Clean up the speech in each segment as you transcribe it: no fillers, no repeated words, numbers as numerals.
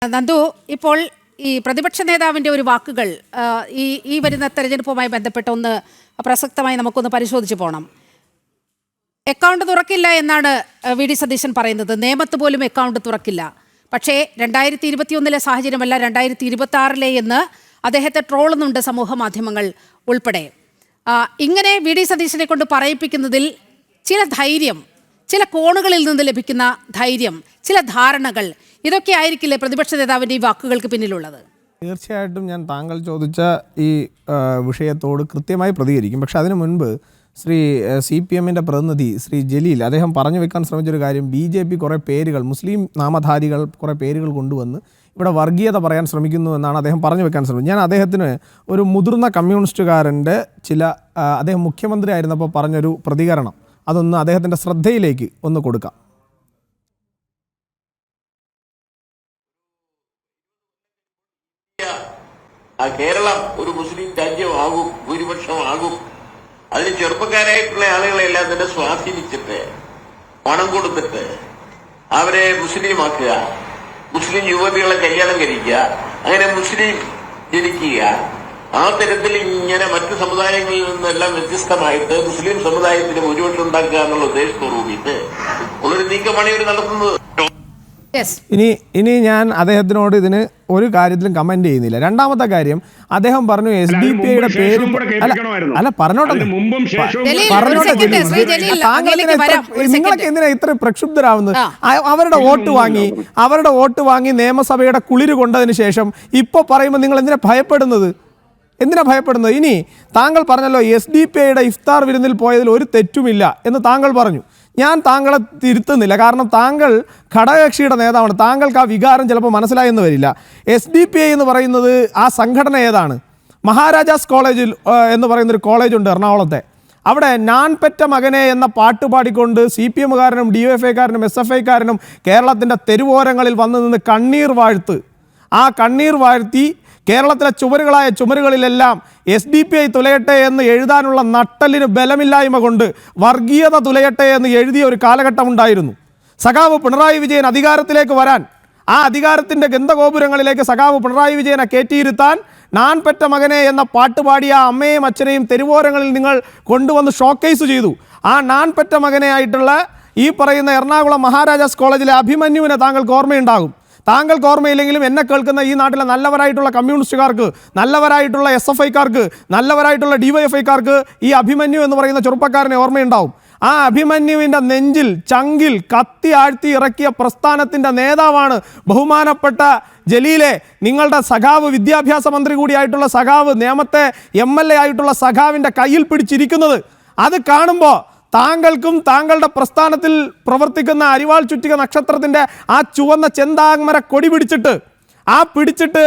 നന്ദു, ഇപ്പോൾ ഈ പ്രതിപക്ഷ നേതാവിൻ്റെ ഒരു വാക്കുകൾ ഈ വരുന്ന തെരഞ്ഞെടുപ്പുമായി ബന്ധപ്പെട്ട് ഒന്ന് പ്രസക്തമായി നമുക്കൊന്ന് പരിശോധിച്ച് പോകണം. അക്കൗണ്ട് തുറക്കില്ല എന്നാണ് വി.ഡി. സതീശൻ പറയുന്നത്. നിയമത്ത് പോലും അക്കൗണ്ട് തുറക്കില്ല. പക്ഷേ 2021 സാഹചര്യമല്ല 2026 എന്ന് അദ്ദേഹത്തെ ട്രോളുന്നുണ്ട് സമൂഹ മാധ്യമങ്ങൾ ഉൾപ്പെടെ. ഇങ്ങനെ വി.ഡി. സതീശനെ കൊണ്ട് പറയിപ്പിക്കുന്നതിൽ ചില ധൈര്യം, ചില കോണുകളിൽ നിന്ന് ലഭിക്കുന്ന ധൈര്യം, ചില ധാരണകൾ, ഇതൊക്കെ ആയിരിക്കില്ലേ പ്രതിപക്ഷ നേതാവിൻ്റെ ഈ വാക്കുകൾക്ക് പിന്നിലുള്ളത്? തീർച്ചയായിട്ടും ഞാൻ താങ്കൾ ചോദിച്ച ഈ വിഷയത്തോട് കൃത്യമായി പ്രതികരിക്കും. പക്ഷെ അതിനു മുൻപ് ശ്രീ CPM-ൻ്റെ പ്രതിനിധി ശ്രീ ജലീൽ അദ്ദേഹം പറഞ്ഞു വെക്കാൻ ശ്രമിച്ചൊരു കാര്യം, BJP കുറേ പേരുകൾ, മുസ്ലിം നാമധാരികൾ കുറേ പേരുകൾ കൊണ്ടുവന്ന് ഇവിടെ വർഗീയത പറയാൻ ശ്രമിക്കുന്നു എന്നാണ് അദ്ദേഹം പറഞ്ഞു വെക്കാൻ ശ്രമിച്ചത്. ഞാൻ അദ്ദേഹത്തിന് ഒരു മുതിർന്ന കമ്മ്യൂണിസ്റ്റുകാരൻ്റെ അദ്ദേഹം മുഖ്യമന്ത്രി ആയിരുന്നപ്പോൾ പറഞ്ഞൊരു പ്രതികരണം അതൊന്ന് അദ്ദേഹത്തിൻ്റെ ശ്രദ്ധയിലേക്ക് ഒന്ന് കൊടുക്കാം. കേരളം ഒരു മുസ്ലിം രാജ്യമാകും, ഭൂരിപക്ഷമാകും. അതിന് ചെറുപ്പക്കാരായിട്ടുള്ള ആളുകളെല്ലാം തന്നെ സ്വാധീനിച്ചിട്ട് പണം കൊടുത്തിട്ട് അവരെ മുസ്ലിമാക്കുക, മുസ്ലിം യുവതികളെ കല്യാണം കഴിക്കുക, അങ്ങനെ മുസ്ലിം ജനിക്കുക. ആ തരത്തിൽ ഇങ്ങനെ മറ്റു സമുദായങ്ങളിൽ നിന്നെല്ലാം വ്യത്യസ്തമായിട്ട് മുസ്ലിം സമുദായത്തിന് ഭൂരിപക്ഷം ഉണ്ടാക്കുക എന്നുള്ള ഉദ്ദേശത്തോടു കൂടിയിട്ട് ഉള്ളൊരു നീക്കമാണ് ഇവർ നടത്തുന്നത്. ഇനി ഞാൻ അദ്ദേഹത്തിനോട് ഇതിന് ഒരു കാര്യത്തിലും കമന്റ് ചെയ്യുന്നില്ല. രണ്ടാമത്തെ കാര്യം, അദ്ദേഹം പറഞ്ഞു SDPIയുടെ പേര് അല്ല പറഞ്ഞോട്ടെ, നിങ്ങളൊക്കെ എന്തിനാ ഇത്ര പ്രക്ഷുബ്ധരാവുന്നത്? അവരുടെ വോട്ട് വാങ്ങി നിയമസഭയുടെ കുളിര് കൊണ്ടതിന് ശേഷം ഇപ്പൊ പറയുമ്പോൾ നിങ്ങൾ എന്തിനാ ഭയപ്പെടുന്നത്? ഇനി താങ്കൾ പറഞ്ഞല്ലോ SDPIയുടെ ഇഫ്താർ വിരുന്നിൽ പോയതിൽ ഒരു തെറ്റുമില്ല എന്ന് താങ്കൾ പറഞ്ഞു. ഞാൻ താങ്കളെ തിരുത്തുന്നില്ല, കാരണം താങ്കൾ ഘടകകക്ഷിയുടെ നേതാവാണ്. താങ്കൾക്ക് ആ വികാരം ചിലപ്പോൾ മനസ്സിലായെന്ന് വരില്ല. SDPI എന്ന് പറയുന്നത് ആ സംഘടന ഏതാണ്? മഹാരാജാസ് കോളേജിൽ എന്ന് പറയുന്നൊരു കോളേജുണ്ട് എറണാകുളത്തെ. അവിടെ ഞാൻ പെറ്റ മകനെ എന്ന പാട്ട് പാടിക്കൊണ്ട് CPM-കാരനും DYFI-കാരനും SFI-കാരനും കേരളത്തിൻ്റെ തെരുവോരങ്ങളിൽ വന്നു നിന്ന് കണ്ണീർ വാഴ്ത്തി കേരളത്തിലെ ചുമരുകളിലെല്ലാം SDPI തുലയട്ടെ എന്ന് എഴുതാനുള്ള നട്ടലിന് ബലമില്ലായ്മ കൊണ്ട് വർഗീയത തുലയട്ടെ എന്ന് എഴുതിയ ഒരു കാലഘട്ടം ഉണ്ടായിരുന്നു. സഖാവ് പിണറായി വിജയൻ അധികാരത്തിലേക്ക് വരാൻ, ആ അധികാരത്തിൻ്റെ ഗന്ധഗോപുരങ്ങളിലേക്ക് സഖാവ് പിണറായി വിജയനെ കയറ്റിയിരുത്താൻ ഞാൻ പെറ്റ മകനെ എന്ന പാട്ടുപാടിയ അമ്മയും അച്ഛനെയും തെരുവോരങ്ങളിൽ നിങ്ങൾ കൊണ്ടുവന്ന് ഷോക്കേസ് ചെയ്തു. ആ ഞാൻ പെറ്റ മകനെയായിട്ടുള്ള ഈ പറയുന്ന എറണാകുളം മഹാരാജാസ് കോളേജിലെ അഭിമന്യുവിനെ താങ്കൾക്ക് ഓർമ്മയുണ്ടാകും. താങ്കൾക്ക് ഓർമ്മയില്ലെങ്കിലും എന്നെ കേൾക്കുന്ന ഈ നാട്ടിലെ നല്ലവരായിട്ടുള്ള കമ്മ്യൂണിസ്റ്റുകാർക്ക്, നല്ലവരായിട്ടുള്ള SFI-കാർക്ക്, നല്ലവരായിട്ടുള്ള DYFI-കാർക്ക് ഈ അഭിമന്യു എന്ന് പറയുന്ന ചെറുപ്പക്കാരനെ ഓർമ്മയുണ്ടാവും. ആ അഭിമന്യുവിൻ്റെ നെഞ്ചിൽ, ചങ്കിൽ കത്തി ആഴ്ത്തി ഇറക്കിയ പ്രസ്ഥാനത്തിൻ്റെ നേതാവാണ് ബഹുമാനപ്പെട്ട ജലീലെ. നിങ്ങളുടെ സഖാവ്, വിദ്യാഭ്യാസ മന്ത്രി കൂടിയായിട്ടുള്ള സഖാവ്, നേമത്തെ MLA ആയിട്ടുള്ള സഖാവിൻ്റെ കയ്യിൽ പിടിച്ചിരിക്കുന്നത്. അത് കാണുമ്പോൾ താങ്കൾക്കും താങ്കളുടെ പ്രസ്ഥാനത്തിൽ പ്രവർത്തിക്കുന്ന അരിവാൾ ചുറ്റിക നക്ഷത്രത്തിൻ്റെ ആ ചുവന്ന ചെന്താമര കൊടി പിടിച്ചിട്ട്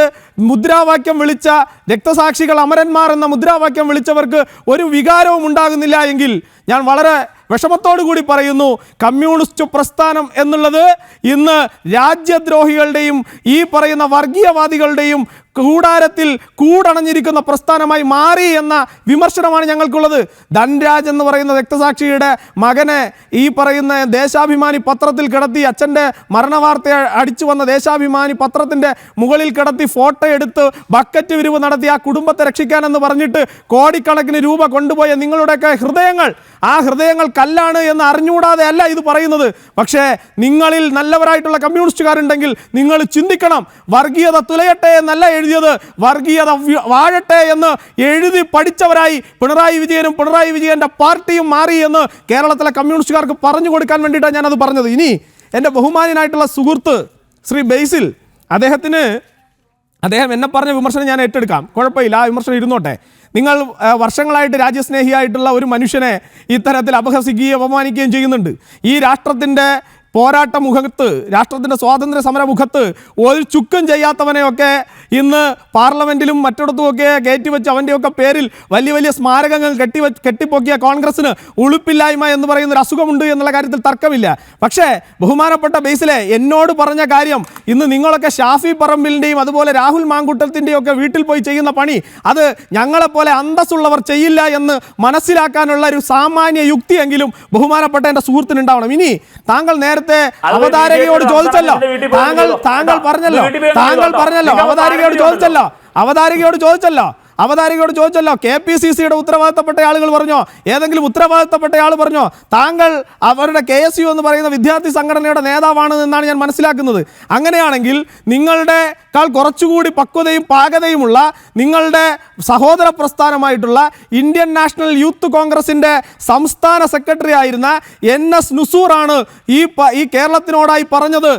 മുദ്രാവാക്യം വിളിച്ച രക്തസാക്ഷികൾ അമരന്മാർ എന്ന മുദ്രാവാക്യം വിളിച്ചവർക്ക് ഒരു വികാരവും ഉണ്ടാകുന്നില്ല എങ്കിൽ ഞാൻ വളരെ വിഷമത്തോടു കൂടി പറയുന്നു, കമ്മ്യൂണിസ്റ്റ് പ്രസ്ഥാനം എന്നുള്ളത് ഇന്ന് രാജ്യദ്രോഹികളുടെയും ഈ പറയുന്ന വർഗീയവാദികളുടെയും കൂടാരത്തിൽ കൂടണഞ്ഞിരിക്കുന്ന പ്രസ്ഥാനമായി മാറി എന്ന വിമർശനമാണ് ഞങ്ങൾക്കുള്ളത്. ധൻരാജ് എന്ന് പറയുന്ന രക്തസാക്ഷിയുടെ മകനെ ഈ പറയുന്ന ദേശാഭിമാനി പത്രത്തിൽ കിടത്തി, അച്ഛൻ്റെ മരണവാർത്ത അടിച്ചു വന്ന ദേശാഭിമാനി പത്രത്തിൻ്റെ മുകളിൽ കിടത്തി ഫോട്ടോ എടുത്ത് ബക്കറ്റ് വിരിവ് നടത്തി ആ കുടുംബത്തെ രക്ഷിക്കാനെന്ന് പറഞ്ഞിട്ട് കോടിക്കണക്കിന് രൂപ കൊണ്ടുപോയ നിങ്ങളുടെയൊക്കെ ഹൃദയങ്ങൾ, ആ ഹൃദയങ്ങൾ കല്ലാണ് എന്ന് അറിഞ്ഞുകൂടാതെ അല്ല ഇത് പറയുന്നത്. പക്ഷേ നിങ്ങളിൽ നല്ലവരായിട്ടുള്ള കമ്മ്യൂണിസ്റ്റുകാരുണ്ടെങ്കിൽ നിങ്ങൾ ചിന്തിക്കണം. വർഗീയത തുലയട്ടെ എന്നല്ല എഴുതിയത്, വർഗീയത വാഴട്ടെ എന്ന് എഴുതി പഠിച്ചവരായി പിണറായി വിജയനും പിണറായി വിജയൻ്റെ പാർട്ടിയും മാറി എന്ന് കേരളത്തിലെ കമ്മ്യൂണിസ്റ്റുകാർക്ക് പറഞ്ഞു കൊടുക്കാൻ വേണ്ടിയിട്ടാണ് ഞാനത് പറഞ്ഞത്. ഇനി എൻ്റെ ബഹുമാന്യനായിട്ടുള്ള സുഹൃത്ത് ശ്രീ ബേസിൽ, അദ്ദേഹം എന്നെ പറഞ്ഞ വിമർശനം ഞാൻ ഏറ്റെടുക്കാം, കുഴപ്പമില്ല, ആ വിമർശനം ഇരുന്നോട്ടെ. നിങ്ങൾ വർഷങ്ങളായിട്ട് രാജ്യസ്നേഹിയായിട്ടുള്ള ഒരു മനുഷ്യനെ ഇത്തരത്തിൽ അപഹസിക്കുകയും അപമാനിക്കുകയും ചെയ്യുന്നുണ്ട്. ഈ രാഷ്ട്രത്തിൻ്റെ പോരാട്ട മുഖത്ത്, രാഷ്ട്രത്തിൻ്റെ സ്വാതന്ത്ര്യ സമര മുഖത്ത് ഒരു ചുക്കും ചെയ്യാത്തവനെയൊക്കെ ഇന്ന് പാർലമെൻറ്റിലും മറ്റിടത്തുമൊക്കെ കയറ്റിവെച്ച് അവൻ്റെയൊക്കെ പേരിൽ വലിയ വലിയ സ്മാരകങ്ങൾ കെട്ടിപ്പൊക്കിയ കോൺഗ്രസ്സിന് ഉളുപ്പില്ലായ്മ എന്ന് പറയുന്നൊരു അസുഖമുണ്ട് എന്നുള്ള കാര്യത്തിൽ തർക്കമില്ല. പക്ഷേ ബഹുമാനപ്പെട്ട ബേസിലെ, എന്നോട് പറഞ്ഞ കാര്യം ഇന്ന് നിങ്ങളൊക്കെ ഷാഫി പറമ്പിലിൻ്റെയും അതുപോലെ രാഹുൽ മാങ്കുട്ടത്തിൻ്റെയും ഒക്കെ വീട്ടിൽ പോയി ചെയ്യുന്ന പണി, അത് ഞങ്ങളെപ്പോലെ അന്തസ്സുള്ളവർ ചെയ്യില്ല എന്ന് മനസ്സിലാക്കാനുള്ള ഒരു സാമാന്യ യുക്തിയെങ്കിലും ബഹുമാനപ്പെട്ട എൻ്റെ സുഹൃത്തിനുണ്ടാവണം. ഇനി താങ്കൾ നേരത്തെ നേരത്തെ അവതാരകയോട് ചോദിച്ചല്ലോ, താങ്കൾ പറഞ്ഞല്ലോ അവതാരകയോട് ചോദിച്ചല്ലോ KPCCയുടെ ഉത്തരവാദിത്തപ്പെട്ട ആളുകൾ പറഞ്ഞോ, ഏതെങ്കിലും ഉത്തരവാദിത്തപ്പെട്ട ആൾ പറഞ്ഞോ താങ്കൾ അവരുടെ KSU എന്ന് പറയുന്ന വിദ്യാർത്ഥി സംഘടനയുടെ നേതാവാണ് എന്നാണ് ഞാൻ മനസ്സിലാക്കുന്നത്. അങ്ങനെയാണെങ്കിൽ നിങ്ങളുടെക്കാൾ കുറച്ചുകൂടി പക്വതയും പാകതയുമുള്ള നിങ്ങളുടെ സഹോദര പ്രസ്ഥാനമായിട്ടുള്ള ഇന്ത്യൻ നാഷണൽ യൂത്ത് കോൺഗ്രസിന്റെ സംസ്ഥാന സെക്രട്ടറി ആയിരുന്ന NS നുസൂറാണ് ഈ കേരളത്തിനോടായി പറഞ്ഞത്,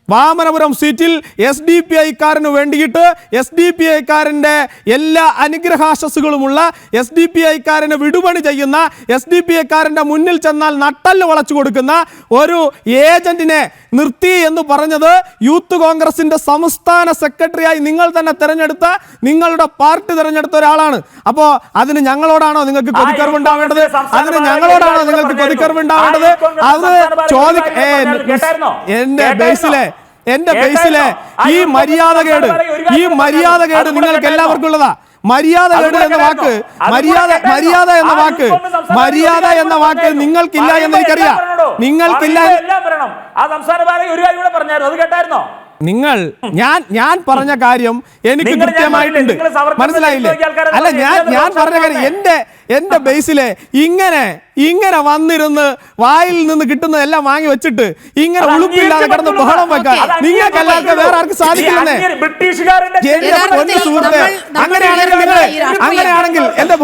വാമനപുരം സീറ്റിൽ SDPI-കാരന് വേണ്ടിയിട്ട് SDPI-കാരൻ്റെ എല്ലാ അനുഗ്രഹാശസ്സുകളുമുള്ള SDPI-കാരന് വിടുപണി ചെയ്യുന്ന SDPI-കാരൻ്റെ മുന്നിൽ ചെന്നാൽ നട്ടല് വളച്ചു കൊടുക്കുന്ന ഒരു ഏജന്റിനെ നിർത്തി എന്ന് പറഞ്ഞത് യൂത്ത് കോൺഗ്രസിന്റെ സംസ്ഥാന സെക്രട്ടറിയായി നിങ്ങൾ തന്നെ തെരഞ്ഞെടുത്ത, നിങ്ങളുടെ പാർട്ടി തെരഞ്ഞെടുത്ത ഒരാളാണ്. അപ്പോൾ അതിന് ഞങ്ങളോടാണോ നിങ്ങൾക്ക് കൊതിക്കറിവുണ്ടാവേണ്ടത്? അത് എന്റെ ബേസിലെ ഈ മര്യാദകേട് നിങ്ങൾക്ക് എല്ലാവർക്കും ഉള്ളതാ. മര്യാദ എന്ന വാക്ക് നിങ്ങൾക്കില്ല എന്ന് എനിക്കറിയാം. ഞാൻ പറഞ്ഞ കാര്യം എനിക്ക് കൃത്യമായിട്ടുണ്ട്, മനസ്സിലായില്ലേ? അല്ല, ഞാൻ പറഞ്ഞ കാര്യം എന്റെ ബേസിലെ ഇങ്ങനെ വന്നിരുന്ന് വായിൽ നിന്ന് കിട്ടുന്നതെല്ലാം വാങ്ങി വെച്ചിട്ട് ഇങ്ങനെ ഉളുപ്പില്ലാതെ കിടന്ന് ബഹളം വെക്കാൻ നിങ്ങൾക്കല്ലാതെ വേറെ ആർക്കും സാധിക്കില്ലെന്നേ. സുഹൃത്തെ, അങ്ങനെയാണെങ്കിൽ എന്റെ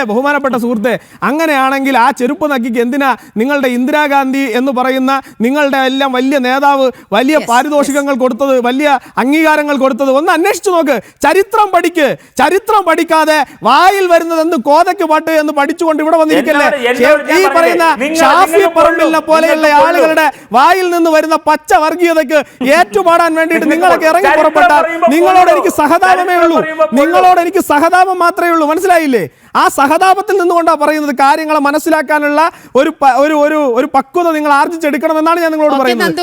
ബഹുമാനപ്പെട്ട സുഹൃത്തെ അങ്ങനെയാണെങ്കിൽ ആ ചെരുപ്പ് നക്കിക്ക് എന്തിനാ നിങ്ങളുടെ ഇന്ദിരാഗാന്ധി എന്ന് പറയുന്ന നിങ്ങളുടെ എല്ലാം വലിയ നേതാവ് വലിയ പാരിതോഷികങ്ങൾ കൊടുത്തത്, വലിയ അംഗീകാരങ്ങൾ കൊടുത്തത്? ഒന്ന് അന്വേഷിച്ചു നോക്ക്. ചരിത്രം പഠിക്കാതെ വായിൽ വരുന്നത് എന്ത് കോതയ്ക്ക് പാട്ട് എന്ന് പഠിച്ചുകൊണ്ട് ഇവിടെ വന്നിരിക്കല്ലേ? ഈ പറയുന്ന ഷാഫി പറമ്പിലിനെ പോലെയുള്ള ആളുകളുടെ വായിൽ നിന്ന് വരുന്ന പച്ച വർഗീയതയ്ക്ക് ഏറ്റുപാടാൻ വേണ്ടിയിട്ട് നിങ്ങളൊക്കെ ഇറങ്ങി പുറപ്പെട്ടാൽ നിങ്ങളോട് എനിക്ക് സഹതാപം മാത്രമേ ഉള്ളൂ, മനസ്സിലായില്ലേ? ആ സഹതാപത്തിൽ നിന്നുകൊണ്ടാണ് പറയുന്നത്. കാര്യങ്ങളെ മനസ്സിലാക്കാനുള്ള ഒരു പക്വത നിങ്ങൾ ആർജിച്ചെടുക്കണമെന്നാണ് ഞാൻ നിങ്ങളോട് പറയുന്നത്.